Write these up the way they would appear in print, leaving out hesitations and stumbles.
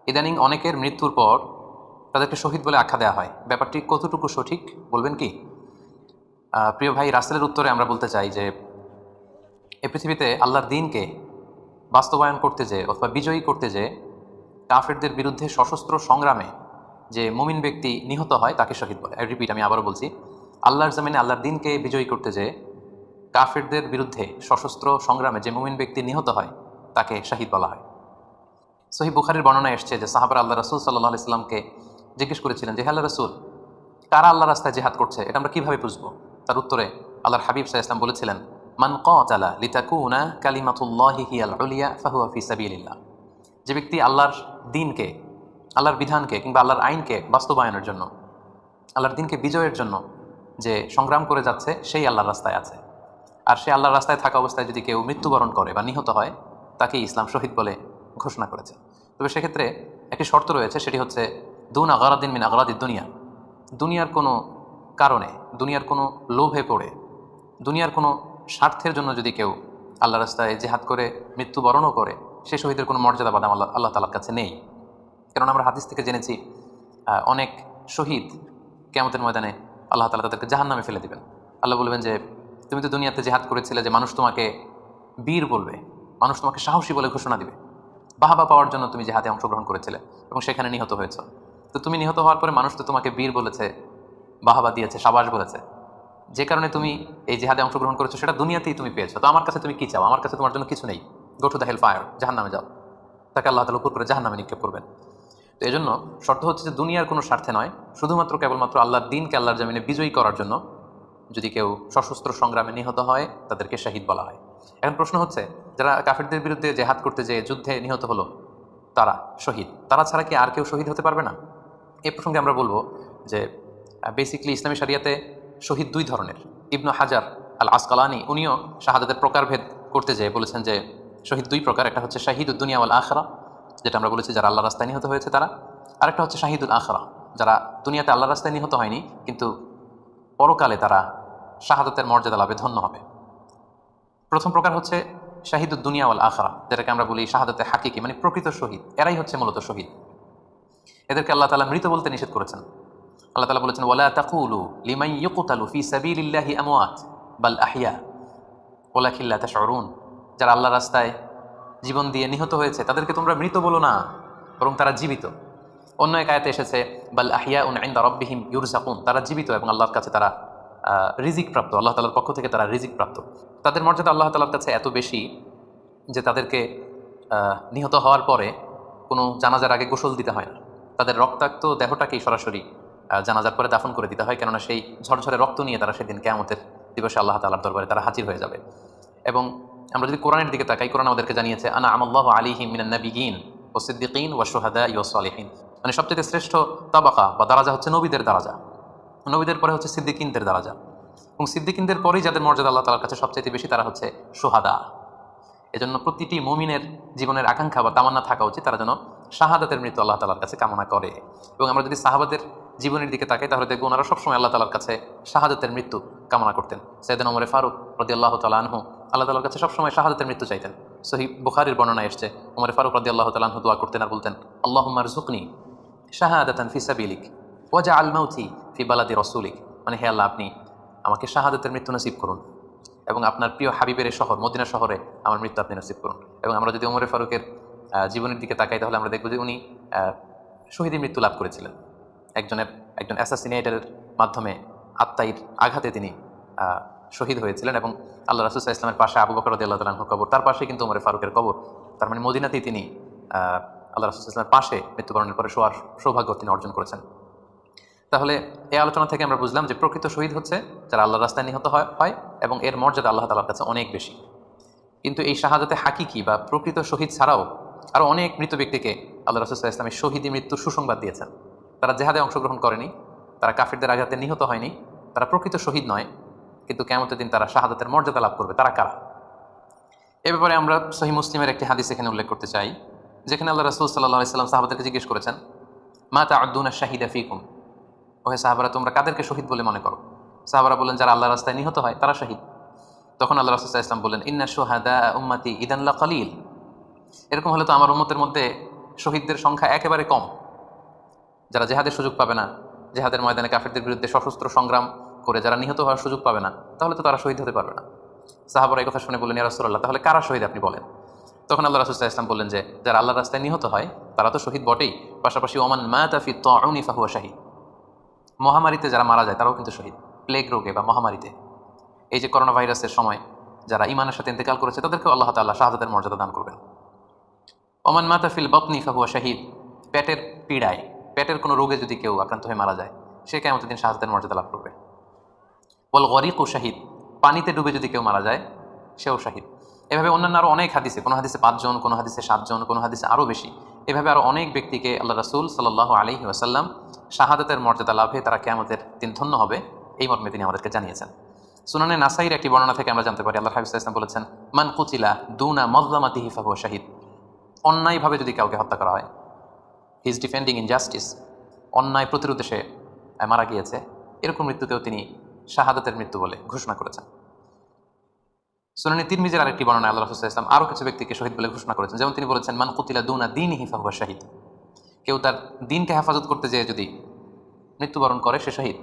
ইদানিং অনেকের মৃত্যুর পর তাদেরকে শহীদ বলে আখ্যা দেওয়া হয়। ব্যাপারটি কতটুকু সঠিক বলবেন কি? প্রিয় ভাই, রাসেলের উত্তরে আমরা বলতে চাই যে এই পৃথিবীতে আল্লাহর দ্বীনকে বাস্তবায়ন করতে যে অথবা বিজয়ী করতে যে কাফেরদের বিরুদ্ধে সশস্ত্র সংগ্রামে যে মুমিন ব্যক্তি নিহত হয় তাকে শহীদ বলে। রিপিট, আমি আবারও বলছি, আল্লাহর জমিনে আল্লাহর দ্বীনকে বিজয়ী করতে যে কাফেরদের বিরুদ্ধে সশস্ত্র সংগ্রামে যে মুমিন ব্যক্তি নিহত হয় তাকে শহীদ বলা হয়। সহিহ বুখারীর বর্ণনায় এসছে যে সাহাবারা আল্লাহ রাসূল সাল্লাল্লাহু আলাইহি সাল্লামকে জিজ্ঞেস করেছিলেন যে, হে আল্লাহর রাসূল, কারা আল্লাহর রাস্তায় জিহাদ করছে এটা আমরা কিভাবে বুঝবো? তার উত্তরে আল্লাহর হাবিব সাল্লাল্লাহু আলাইহি ওয়াসাল্লাম বলেছিলেন, মান কাতালা লিতাকুনা কালিমাতুল্লাহি হিয়াল উলিয়া ফাহুয়া ফি সাবিলিল্লাহ। যে ব্যক্তি আল্লাহর দ্বীনকে, আল্লাহর বিধানকে কিংবা আল্লাহর আইনকে বাস্তবায়নের জন্য, আল্লাহর দ্বীনকে বিজয়ের জন্য যে সংগ্রাম করে যাচ্ছে সেই আল্লাহর রাস্তায় আছে। আর সে আল্লাহর রাস্তায় থাকা অবস্থায় যদি কেউ মৃত্যুবরণ করে বা নিহত হয় তাকে ইসলাম শহীদ বলে ঘোষণা করেছে। তবে সেক্ষেত্রে একটি শর্ত রয়েছে, সেটি হচ্ছে দুন আগারাদিন মিন আগারাদিদ দুনিয়া। দুনিয়ার কোনো কারণে, দুনিয়ার কোনো লোভে পড়ে, দুনিয়ার কোনো স্বার্থের জন্য যদি কেউ আল্লাহ রাস্তায় জেহাদ করে মৃত্যুবরণও করে, সে শহীদের কোনো মর্যাদা বাদাম আল্লাহ তাআলার কাছে নেই। কারণ আমরা হাদিস থেকে জেনেছি অনেক শহীদ কিয়ামতের ময়দানে আল্লাহ তাআলা তাদেরকে জাহান্নামে ফেলে দিবেন। আল্লাহ বলবেন যে তুমি তো দুনিয়াতে জেহাদ করেছিলে যে মানুষ তোমাকে বীর বলবে, মানুষ তোমাকে সাহসী বলে ঘোষণা দিবে, বাহাবা পাওয়ার জন্য তুমি জেহাদে অংশগ্রহণ করেছিলে এবং সেখানে নিহত হয়েছ। তো তুমি নিহত হওয়ার পরে মানুষ তো তোমাকে বীর বলেছে, বাহাবা দিয়েছে, সাবাস বলেছে, যে কারণে তুমি এই জেহাদে অংশগ্রহণ করেছো সেটা দুনিয়াতেই তুমি পেয়েছো। তো আমার কাছে তুমি কি চাও? আমার কাছে তোমার জন্য কিছু নেই। Go to the hell fire, জাহান্নামে যাও। তাকে আল্লাহ তাআলা উপর করে জাহান্নামে নিক্ষেপ করবেন। তো এই জন্য শর্ত হচ্ছে যে দুনিয়ার কোনো স্বার্থে নয়, শুধুমাত্র কেবলমাত্র আল্লাহর দ্বীনকে আল্লাহর জমিনে বিজয়ী করার জন্য যদি কেউ সশস্ত্র সংগ্রামে নিহত হয় তাদেরকে শহীদ বলা হয়। এখন প্রশ্ন হচ্ছে, যারা কাফেরদের বিরুদ্ধে জেহাদ করতে যে যুদ্ধে নিহত হলো তারা শহীদ, তারা ছাড়া কি আর কেউ শহীদ হতে পারবে না? এই প্রসঙ্গে আমরা বলবো যে বেসিকলি ইসলামী শরিয়াতে শহীদ দুই ধরনের। ইবনু হাজার আল আসকালানি উনিও শাহাদাতের প্রকারভেদ করতে যেয়ে বলেছেন যে শহীদ দুই প্রকার। একটা হচ্ছে শাহিদুদ দুনিয়া ওয়াল আখিরা, যেটা আমরা বলেছি যারা আল্লাহর রাস্তায় নিহত হয়েছে তারা। আরেকটা হচ্ছে শাহিদুল আখিরা, যারা দুনিয়াতে আল্লাহর রাস্তায় নিহত হয়নি কিন্তু পরকালে তারা শাহাদাতের মর্যাদা লাভে ধন্য হবে। প্রথম প্রকার হচ্ছে শাহিদুদ দুনিয়া ওয়াল আখিরা, যেটাকে আমরা বলি শাহাদাতে হাকিকি, মানে প্রকৃত শহীদ। এরাই হচ্ছে মূলত শহীদ। এদেরকে আল্লাহ তাআলা মৃত বলতে নিষেধ করেছেন। আল্লাহ তাআলা বলেছেন, ওয়ালা তাকুলু লিমান ইউকতালু ফি সাবিলিল্লাহি আমওয়াত বাল আহইয়া ওয়ালাকিন লা তাশউরুন। যারা আল্লাহর রাস্তায় জীবন দিয়ে নিহত হয়েছে তাদেরকে তোমরা মৃত বলো না, বরং তারা জীবিত। অন্য এক আয়াতে এসেছে বাল আহইয়াউন ইনদা রাব্বিহিম ইউরযাকুন, তারা জীবিত এবং আল্লাহর কাছে তারা রিজিক প্রাপ্ত, আল্লাহ তাআলার পক্ষ থেকে তারা রিজিক প্রাপ্ত। তাদের মর্যাদা আল্লাহ তাআলার কাছে এত বেশি যে তাদেরকে নিহত হওয়ার পরে কোনো জানাজার আগে গোসল দিতে হয় না। তাদের রক্তাক্ত দেহটাকেই সরাসরি জানাজার পরে দাফন করে দিতে হয়, কেননা সেই ঝরঝরে রক্ত নিয়ে তারা সেদিন কিয়ামতের দিবসে আল্লাহ তাআলার দরবারে তারা হাজির হয়ে যাবে। এবং আমরা যদি কোরআনের দিকে তাকাই, কোরআন আমাদেরকে জানিয়েছে আনা আমাল্লাহু আলাইহিম মিনান নাবিয়িন ওয়াস সিদ্দিকিন ওয়াশ শুহাদাই ওয়াস সালিহিন, মানে সবচেয়ে শ্রেষ্ঠ তাবাকা বা দারাজা হচ্ছে নবীদের দারাজা, নবীদের পরে হচ্ছে সিদ্দিকিনদের দারাজা, এবং সিদ্দিকিনদের পরেই যাদের মর্যাদা আল্লাহ তাআলার কাছে সবচেয়ে বেশি তারা হচ্ছে শুহাদা। এজন্য প্রতিটি মুমিনের জীবনের আকাঙ্ক্ষা বা তামান্না থাকা উচিত তারা যেন শাহাদাতের মৃত্যু আল্লাহ তাআলার কাছে কামনা করে। এবং আমরা যদি সাহাবাদের জীবনের দিকে তাকাই তাহলে দেখব ওনারা সবসময় আল্লাহ তাআলার কাছে শাহাদাতের মৃত্যু কামনা করতেন। সাইয়েদনা ওমর ফারুক রাদিয়াল্লাহু তাআলা আনহু আল্লাহ তাআলার কাছে সবসময় শাহাদাতের মৃত্যু চাইতেন। সহিহ বুখারীর বর্ণনায় এসেছে ওমর ফারুক রাদিয়াল্লাহু তাআলা আনহু দোয়া করতেন আর বলতেন, আল্লাহুম্মা রযুকনি শাহাদাতান ফি সাবিলিক ওয়াজআল মাউতি ফি বালাদি রাসূলিক, মানে হে আল্লাহ আপনি আমাকে শাহাদাতের মৃত্যু নসিব করুন এবং আপনার প্রিয় হাবিবের শহর মদিনা শহরে আমার মৃত্যু আপনি নসিব করুন। এবং আমরা যদি ওমর ফারুকের জীবনের দিকে তাকাই তাহলে আমরা দেখব যে উনি শহীদী মৃত্যু লাভ করেছিলেন। একজন অ্যাসাসিনেটের মাধ্যমে আত্মাইর আঘাতে তিনি শহীদ হয়েছিলেন। এবং আল্লাহ রাসূল সাল্লাল্লাহু আলাইহি ওয়াসাল্লামের পাশে আবু বকর রাদিয়াল্লাহু তাআলা আনহুর কবর, তার পাশে কিন্তু ওমর ফারুকের কবর। তার মানে মদিনাতেই তিনি আল্লাহ রাসূল সাল্লাল্লাহু আলাইহি ওয়াসাল্লামের পাশে মৃত্যুবরণের পরে শোয়ার সৌভাগ্য তিনি অর্জন করেছেন। তাহলে এই আলোচনা থেকে আমরা বুঝলাম যে প্রকৃত শহীদ হচ্ছে যারা আল্লাহর রাস্তায় নিহত হয় এবং এর মর্যাদা আল্লাহ তাআলার কাছে অনেক বেশি। কিন্তু এই শাহাদাতে হাকিকি বা প্রকৃত শহীদ ছাড়াও আরও অনেক মৃত ব্যক্তিকে আল্লাহ রাসূল সাল্লাল্লাহু আলাইহি ওয়াসাল্লাম শহীদী মৃত্যুর সুসংবাদ দিয়েছেন। তারা জেহাদে অংশগ্রহণ করেনি, তারা কাফিরদের আঘাতে নিহত হয়নি, তারা প্রকৃত শহীদ নয়, কিন্তু কিয়ামতের দিন তারা শাহাদাতের মর্যাদা লাভ করবে। তারা কারা? এ ব্যাপারে আমরা সহিহ মুসলিমের একটি হাদিস এখানে উল্লেখ করতে চাই, যেখানে আল্লাহ রাসূল সাল্লাল্লাহু আলাইহি ওয়াসাল্লাম সাহাবাদেরকে জিজ্ঞেস করেছেন, মা তা'উদ্দুনা শাহিদা ফীকুম, ওহে সাহাবারা তোমরা কাদেরকে শহীদ বলে মনে করো? সাহাবারা বললেন যারা আল্লাহর রাস্তায় নিহত হয় তারা শহীদ। তখন আল্লাহ রাসূল সাল্লাল্লাহু আলাইহি ওয়াসাল্লাম বললেন, ইন্না শুহাদা উম্মতি ইদান লাকালিল, এরকম হলে তো আমার উম্মতের মধ্যে শহীদদের সংখ্যা একেবারে কম, যারা জেহাদের সুযোগ পাবে না, জেহাদের ময়দানে কাফেরদের বিরুদ্ধে সশস্ত্র সংগ্রাম করে যারা নিহত হওয়ার সুযোগ পাবে না, তাহলে তো তারা শহীদ হতে পারবে না। সাহাবারা এই কথা শুনে বললেন, ইয়া রাসূলুল্লাহ, তাহলে কারা শহীদ আপনি বলেন। তখন আল্লাহ রাসূল সাল্লাল্লাহু আলাইহি ওয়াসাল্লাম বললেন যে যারা আল্লাহর রাস্তায় নিহত হয় তারা তো শহীদ বটেই, পাশাপাশি ওমান মাতা ফি তাউনি ফাহুয়া শাহীদ, মহামারীতে যারা মারা যায় তারাও কিন্তু শহীদ, প্লেগ রোগে বা মহামারীতে। এই যে করোনা ভাইরাসের সময় যারা ঈমানের সাথে ইন্তেকাল করেছে তাদেরকেও আল্লাহ তাআলা শাহাদাতের মর্যাদা দান করবেন। ওমান মাতা ফিল বাতনি ফাহুয়া শাহীদ, পেটের পীড়ায়, পেটের কোনো রোগে যদি কেউ আক্রান্ত হয়ে মারা যায় সে কিয়ামতের দিন শাহাদাতের মর্যাদা লাভ করবে। ওয়াল গরিকু শাহীদ, পানিতে ডুবে যদি কেউ মারা যায় সেও শাহীদ। এভাবে অন্যান্য আরও অনেক হাদিসে, কোনো হাদিসে 5 জন, কোনো হাদিসে 7 জন, কোনো হাদিসে আরও বেশি, এভাবে আরও অনেক ব্যক্তিকে আল্লাহ রাসূল সাল্লাল্লাহু আলাইহি ওয়াসাল্লাম শাহাদাতের মর্যাদা লাভে তারা কিয়ামতের দিন ধন্য হবে এই মর্মে তিনি আমাদেরকে জানিয়েছেন। সুনানে নাসাইর একটি বর্ণনা থেকে আমরা জানতে পারি আল্লাহর হাবিব সাল্লাল্লাহু আলাইহি ওয়াসাল্লাম বলেছেন, মান কুতিলা দুনা মাজলামাতিহি ফাহুয়া শাহীদ, অন্যায়ভাবে যদি কাউকে হত্যা করা হয়, হি ইজ ডিফেন্ডিং ইনজাস্টিস, অন্যায় প্রতিরোধে সে মারা গিয়েছে, এরকম মৃত্যুতেও তিনি শাহাদাতের মৃত্যু বলে ঘোষণা করেছেন। সুনানে তিরমিজির আরেকটি বর্ণনায় আল্লাহ রাসূল সাল্লাল্লাহু আলাইহি ওয়াসাল্লাম আরও কিছু ব্যক্তিকে শহীদ বলে ঘোষণা করেছেন। যেমন তিনি বলেছেন, মান কুতিলা দুনা দীনিহি ফাহুয়া শাহীদ, কেউ তার দিনকে হেফাজত করতে যেয়ে যদি মৃত্যুবরণ করে সে শহীদ।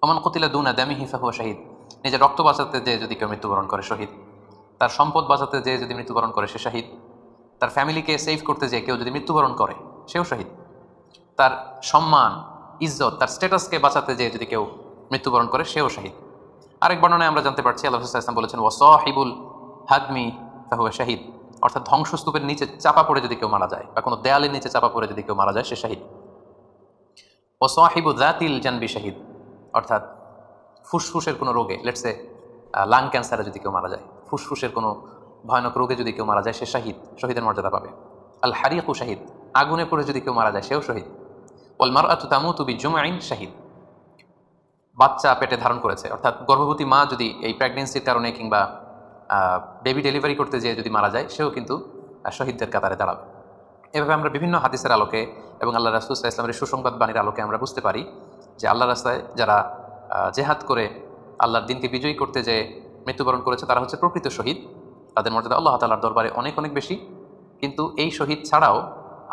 ওমান কুতিলা দুনা দামিহি ফাহুয়া শাহীদ, নিজের রক্ত বাঁচাতে যেয়ে যদি কেউ মৃত্যুবরণ করে শহীদ। তার সম্পদ বাঁচাতে যেয়ে যদি মৃত্যুবরণ করে সে শহীদ। তার ফ্যামিলিকে সেভ করতে যেয়ে কেউ যদি মৃত্যুবরণ করে সেও শহীদ। তার সম্মান, ইজ্জত, তার স্ট্যাটাসকে বাঁচাতে যেয়ে যদি কেউ মৃত্যুবরণ করে সেও শহীদ। আরেক বর্ণনায় আমরা জানতে পারছি আল্লাহ রাসূল সাল্লাল্লাহু আলাইহি ওয়াসাল্লাম বলেছেন, ওয়াসাহিবুল হাদমি ফাহুয়া শাহীদ, অর্থাৎ ধ্বংসস্তূপের নিচে চাপা পড়ে যদি কেউ মারা যায় বা কোনো দেয়ালের নিচে চাপা পড়ে যদি কেউ মারা যায় সে শহীদ। ওয়াসাহিবু যাতিল জানবি শাহীদ, অর্থাৎ ফুসফুসের কোনো রোগে, লেটসে লাং ক্যান্সারে যদি কেউ মারা যায়, ফুসফুসের কোনো ভয়ানক রোগে যদি কেউ মারা যায় সে শহীদ, শহীদের মর্যাদা পাবে। আল হারিকু শাহীদ, আগুনে পড়ে যদি কেউ মারা যায় সেও শহীদ। ওয়াল মারআতু তামুতু বিজুমআইন শাহীদ, বাচ্চা পেটে ধারণ করেছে, অর্থাৎ গর্ভবতী মা যদি এই প্রেগনেন্সির কারণে কিংবা বেবি ডেলিভারি করতে যেয়ে যদি মারা যায় সেও কিন্তু শহীদদের কাতারে দাঁড়াবে। এভাবে আমরা বিভিন্ন হাদিসের আলোকে এবং আল্লাহ রাসূল সাল্লাল্লাহু আলাইহি ওয়াসাল্লামের সুসংবাদ বাণীর আলোকে আমরা বুঝতে পারি যে আল্লাহর রাস্তায় যারা জেহাদ করে আল্লাহর দিনকে বিজয়ী করতে যে মৃত্যুবরণ করেছে তারা হচ্ছে প্রকৃত শহীদ। তাদের মর্যাদা আল্লাহ তাআলার দরবারে অনেক অনেক বেশি। কিন্তু এই শহীদ ছাড়াও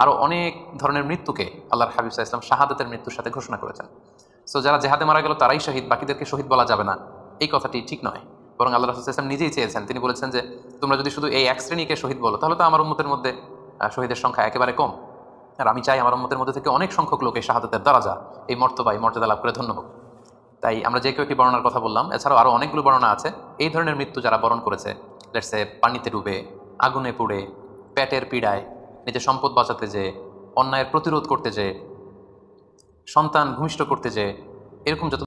আরও অনেক ধরনের মৃত্যুকে আল্লাহর হাবিব সাল্লাল্লাহু আলাইহি ওয়াসাল্লাম শাহাদাতের মৃত্যুর সাথে ঘোষণা করেছেন। সো যারা জেহাদে মারা গেল তারাই শহীদ, বাকিদেরকে শহীদ বলা যাবে না, এই কথাটি ঠিক নয়। বরং আল্লাহ রাসূল সাল্লাল্লাহু আলাইহি ওয়াসাল্লাম নিজেই চেয়েছেন, তিনি বলেছেন যে তোমরা যদি শুধু এই এক শ্রেণীকে শহীদ বলো তাহলে তো আমার উম্মতের মধ্যে শহীদের সংখ্যা একেবারে কম। আর আমি চাই আমার উম্মতের মধ্যে থেকে অনেক সংখ্যক লোক এই শাহাদাতের দরজা, এই মর্যাদা লাভ করে ধন্য হোক। তাই আমরা যে কয়েকটি বর্ণনার কথা বললাম, এছাড়াও আরও অনেকগুলো বর্ণনা আছে এই ধরনের মৃত্যু যারা বরণ করেছে, লেটসে পানিতে ডুবে, আগুনে পুড়ে, পেটের পীড়ায়, নিজের সম্পদ বাঁচাতে যে, অন্যায়ের প্রতিরোধ করতে যে, সন্তান ভূমিষ্ঠ করতে যে, এরকম যত